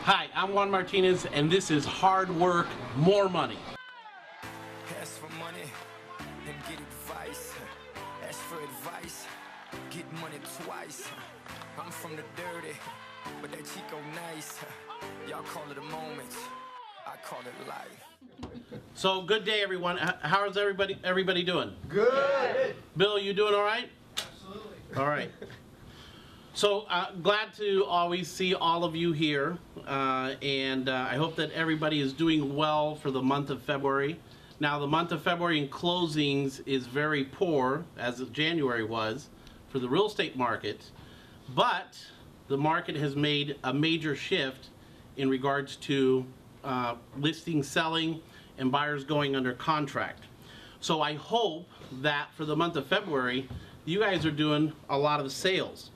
Hi, I'm Juan Martinez, and this is Hard Work, More Money. Ask for money and get advice. Ask for advice, get money twice. I'm from the dirty, but that Chico nice. Y'all call it a moment, I call it life. So, good day, everyone. How's everybody doing? Good. Bill, you doing all right? Absolutely. All right. So, glad to always see all of you here, and I hope that everybody is doing well for the month of February. Now, the month of February in closings is very poor, as January was, for the real estate market, but the market has made a major shift in regards to listings selling and buyers going under contract. So I hope that for the month of February, you guys are doing a lot of sales.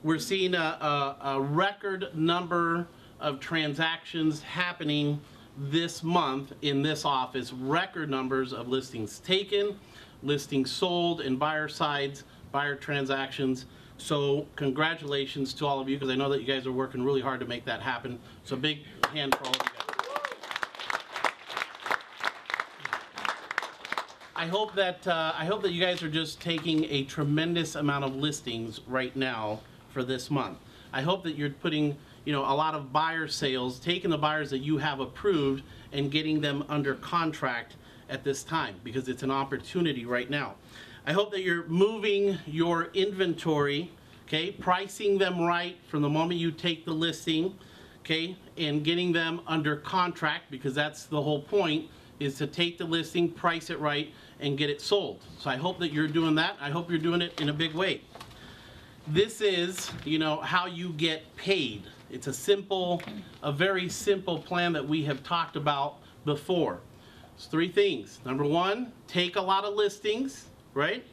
We're seeing a record number of transactions happening this month in this office, record numbers of listings taken, listings sold, and buyer sides, buyer transactions. So congratulations to all of you, because I know that you guys are working really hard to make that happen. So big hand for all of you guys. I hope that you guys are just taking a tremendous amount of listings right now for this month. I hope that you're putting, a lot of buyer sales, taking the buyers that you have approved and getting them under contract at this time, because it's an opportunity right now. I hope that you're moving your inventory, okay, pricing them right from the moment you take the listing, okay, and getting them under contract, because that's the whole point, is to take the listing, price it right, and get it sold. So I hope that you're doing that. I hope you're doing it in a big way. This is, how you get paid. It's a very simple plan that we have talked about before. It's three things. Number one, take a lot of listings, right?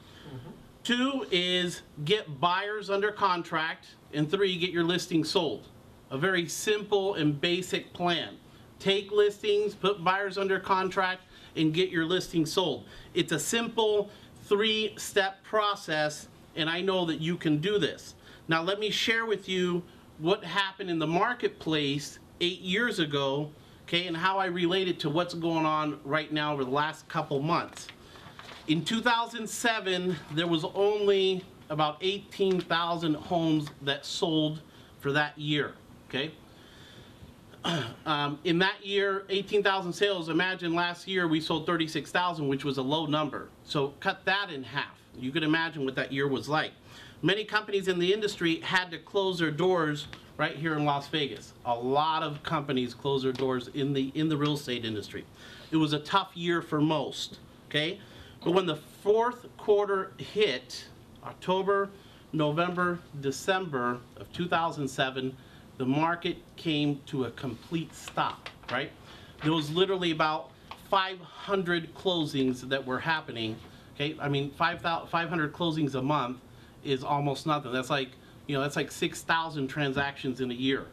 Two is get buyers under contract. And three, get your listing sold. A very simple and basic plan. Take listings, put buyers under contract, and get your listing sold. It's a simple three-step process, and I know that you can do this. Now let me share with you what happened in the marketplace 8 years ago, okay, and how I relate it to what's going on right now over the last couple months. In 2007, there was only about 18,000 homes that sold for that year, okay? In that year, 18,000 sales. Imagine last year we sold 36,000, which was a low number. So cut that in half. You could imagine what that year was like. Many companies in the industry had to close their doors right here in Las Vegas. A lot of companies closed their doors in the real estate industry. It was a tough year for most, okay? But when the fourth quarter hit, October, November, December of 2007, the market came to a complete stop, right? There was literally about 500 closings that were happening, okay? I mean, 500 closings a month is almost nothing. That's like, that's like 6,000 transactions in a year,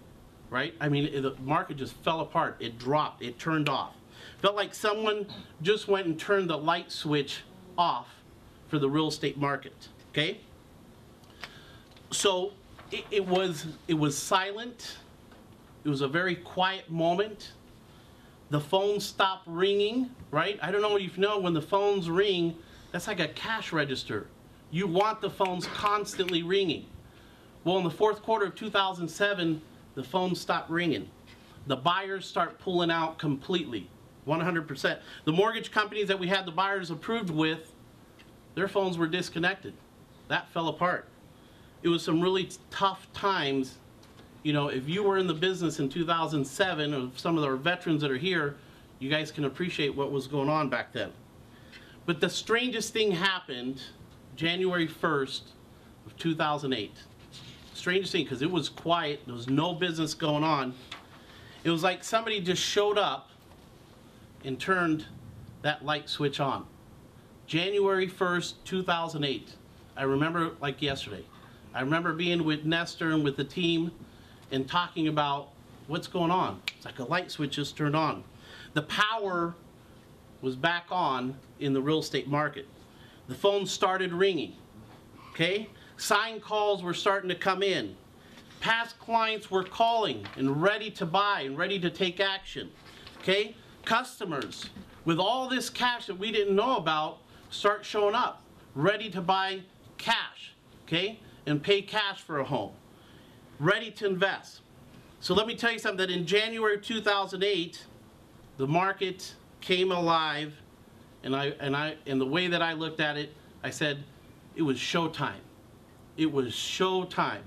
right? I mean, the market just fell apart. It dropped, it turned off. Felt like someone just went and turned the light switch off for the real estate market, okay? So it was silent. It was a very quiet moment. The phone stopped ringing, right? I don't know if you know, when the phones ring, that's like a cash register. You want the phones constantly ringing. Well, in the fourth quarter of 2007, the phone stopped ringing. The buyers start pulling out completely, 100%. The mortgage companies that we had the buyers approved with, their phones were disconnected. That fell apart. It was some really tough times. If you were in the business in 2007, or some of our veterans that are here, you guys can appreciate what was going on back then. But the strangest thing happened January 1st of 2008. Strangest thing, because it was quiet. There was no business going on. It was like somebody just showed up and turned that light switch on. January 1st, 2008. I remember like yesterday. I remember being with Nestor and with the team and talking about what's going on. It's like a light switch just turned on. The power was back on in the real estate market. The phone started ringing, okay? Sign calls were starting to come in. Past clients were calling and ready to buy and ready to take action. Okay? Customers with all this cash that we didn't know about start showing up, ready to buy cash, okay? And pay cash for a home, ready to invest. So let me tell you something, that in January 2008, the market came alive, and the way that I looked at it, I said, it was showtime. It was showtime.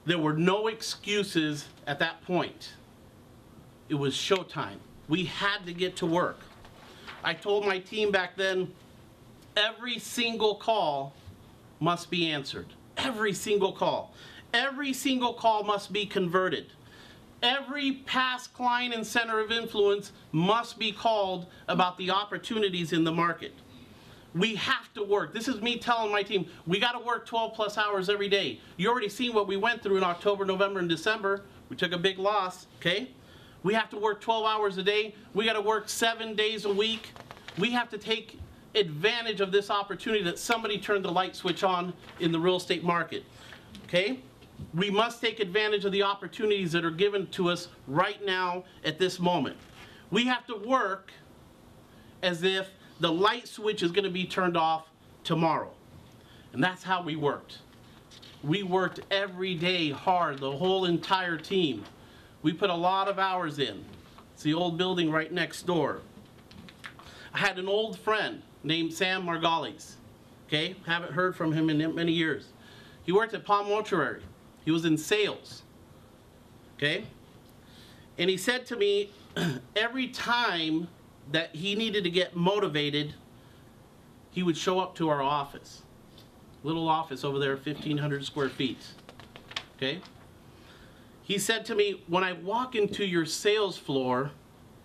There were no excuses at that point. It was showtime. We had to get to work. I told my team back then, every single call must be answered. Every single call. Every single call must be converted. Every past client and center of influence must be called about the opportunities in the market. We have to work. This is me telling my team, we got to work 12 plus hours every day. You already seen what we went through in October, November, and December. We took a big loss, okay? We have to work 12 hours a day. We got to work 7 days a week. We have to take advantage of this opportunity that somebody turned the light switch on in the real estate market, okay? We must take advantage of the opportunities that are given to us right now at this moment. We have to work as if the light switch is going to be turned off tomorrow. And that's how we worked. We worked every day hard, the whole entire team. We put a lot of hours in. It's the old building right next door. I had an old friend named Sam Margolles. Okay, haven't heard from him in many years. He worked at Palm Mortuary. He was in sales. Okay, and he said to me, every time that he needed to get motivated, he would show up to our office. Little office over there, 1,500 square feet. Okay? He said to me, when I walk into your sales floor,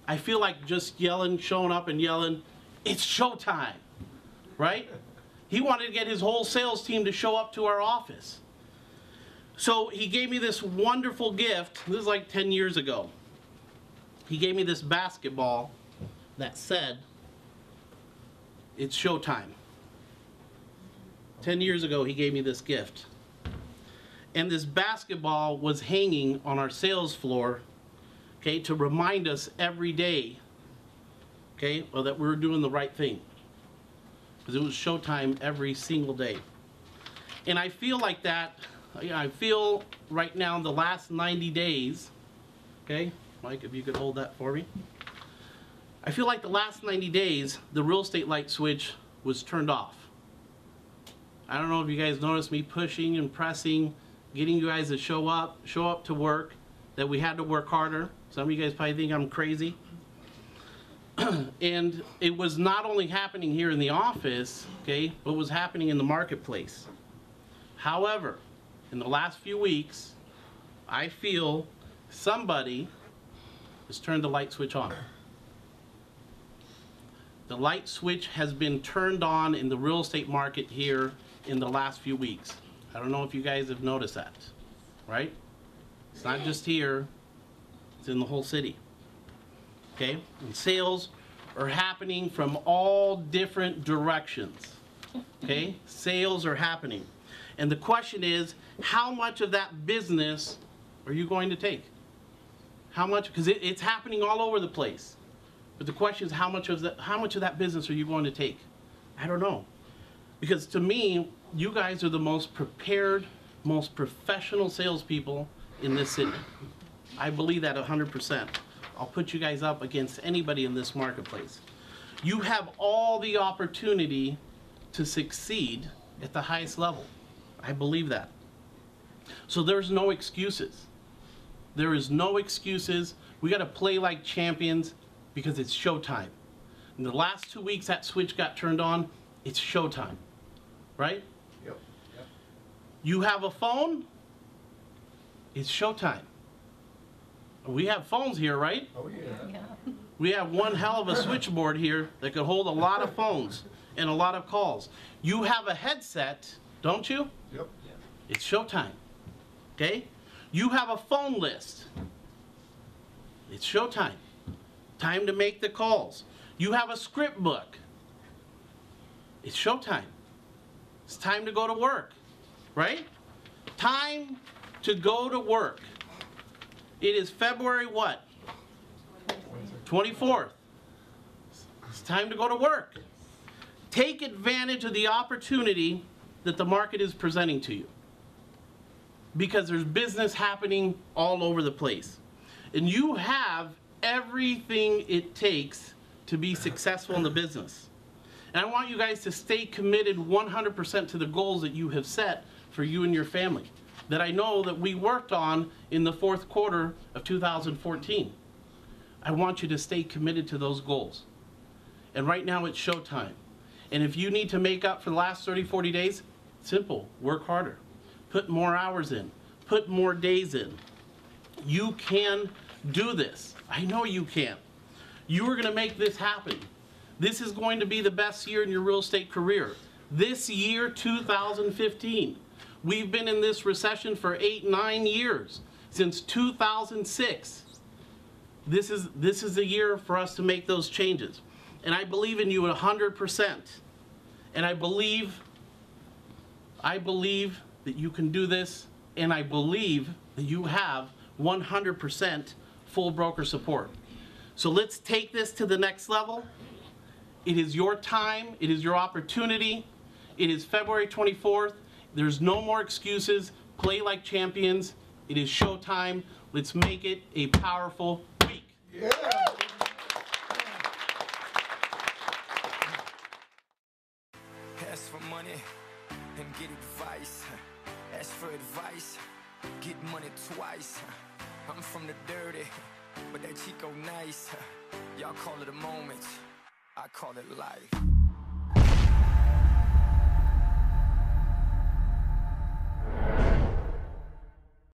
I feel like just yelling, showing up and yelling, it's showtime, right? He wanted to get his whole sales team to show up to our office. So he gave me this wonderful gift. This is like 10 years ago. He gave me this basketball that said, it's showtime. 10 years ago, he gave me this gift. And this basketball was hanging on our sales floor, okay, to remind us every day, okay, well, that we were doing the right thing. Because it was showtime every single day. And I feel like that, I feel right now in the last 90 days, okay, Mike, if you could hold that for me. I feel like the last 90 days, the real estate light switch was turned off. I don't know if you guys noticed me pushing and pressing, getting you guys to show up to work, that we had to work harder. Some of you guys probably think I'm crazy. And it was not only happening here in the office, okay, but was happening in the marketplace. However, in the last few weeks, I feel somebody has turned the light switch on. The light switch has been turned on in the real estate market here in the last few weeks. I don't know if you guys have noticed that, right? It's not just here, it's in the whole city. Okay? And sales are happening from all different directions. Okay? Sales are happening. And the question is, how much of that business are you going to take? How much? Because it's happening all over the place. But the question is, how much of that business are you going to take? I don't know. Because to me, you guys are the most prepared, most professional salespeople in this city. I believe that 100%. I'll put you guys up against anybody in this marketplace. You have all the opportunity to succeed at the highest level. I believe that. So there's no excuses. There is no excuses. We got to play like champions because it's showtime. In the last 2 weeks, that switch got turned on. It's showtime, right? Yep. You have a phone, it's showtime. We have phones here, right? Oh, yeah. We have one hell of a switchboard here that could hold a lot of phones and a lot of calls. You have a headset, don't you? Yep. It's showtime, okay? You have a phone list. It's showtime. Time to make the calls. You have a script book. It's showtime. It's time to go to work, right? Time to go to work. It is February what? 24th. It's time to go to work. Take advantage of the opportunity that the market is presenting to you, because there's business happening all over the place. And you have everything it takes to be successful in the business. And I want you guys to stay committed 100% to the goals that you have set for you and your family, that I know that we worked on in the fourth quarter of 2014. I want you to stay committed to those goals. And right now it's showtime. And if you need to make up for the last 30, 40 days, simple, work harder. Put more hours in. Put more days in. You can do this. I know you can. You are going to make this happen. This is going to be the best year in your real estate career. This year, 2015. We've been in this recession for 8-9 years, since 2006. This is the year for us to make those changes. And I believe in you 100%. And I believe that you can do this, and I believe that you have 100% full broker support. So let's take this to the next level. It is your time. It is your opportunity. It is February 24th. There's no more excuses. Play like champions. It is showtime. Let's make it a powerful week. Yeah. Ask for money and get advice. Ask for advice, get money twice. I'm from the dirty, but that Chico nice. Y'all call it a moment, I call it life.